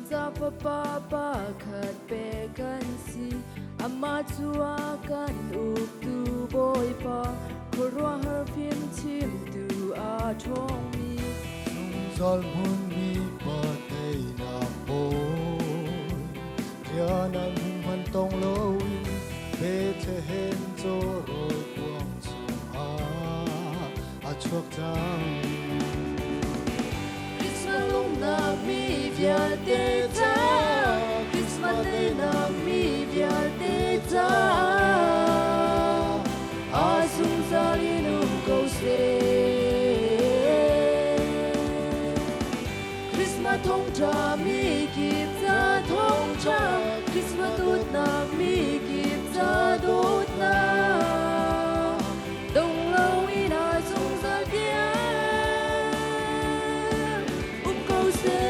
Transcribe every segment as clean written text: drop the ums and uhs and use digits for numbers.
sa papa kat pekan si ama chua kan up tu boy pa korwa her phim chim tu a thong mi Zol mun mi pa tei na po ya nan man tong lo pe the hen zo ro kwang chu a chuak chang Christmas lung na mi via te cha Christmas day na mi via te cha a sung sa li num ko se Christmas thong cha mi kip cha thong cha Christmas tut na mi kip cha tut na đông lâu y na sung sa kia câu sẽ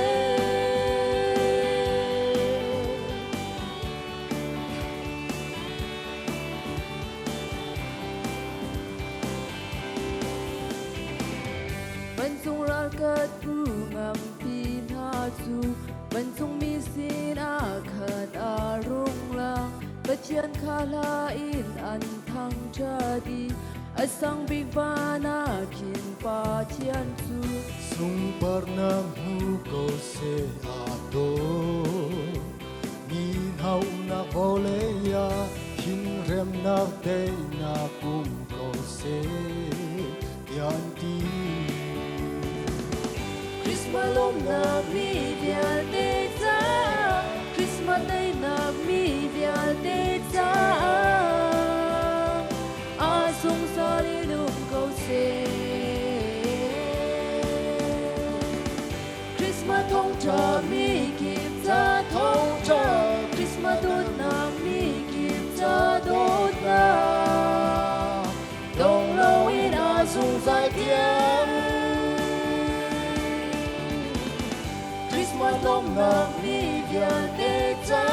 มันทรงรักกัดผู้งามปีนาจูมันทรงมีศีลอาขาดอารุ่งลางประเชียนคาลาอินอันทั้งชาดีอสังบิกบานาขินปาเชียนจู Sung par nam hu ko se a do Min hau na vole ya Hin rem na te na kum ko se Yan ti Christmas lom na mi via te cha Christmas day na mi via te cha a sung sa li lum ko se Christmas thong cha mi kip cha thong cha Christmas đốt na mi kip cha đốt na đông lâu in a sung sa tiếng Christmas lom na mi via te cha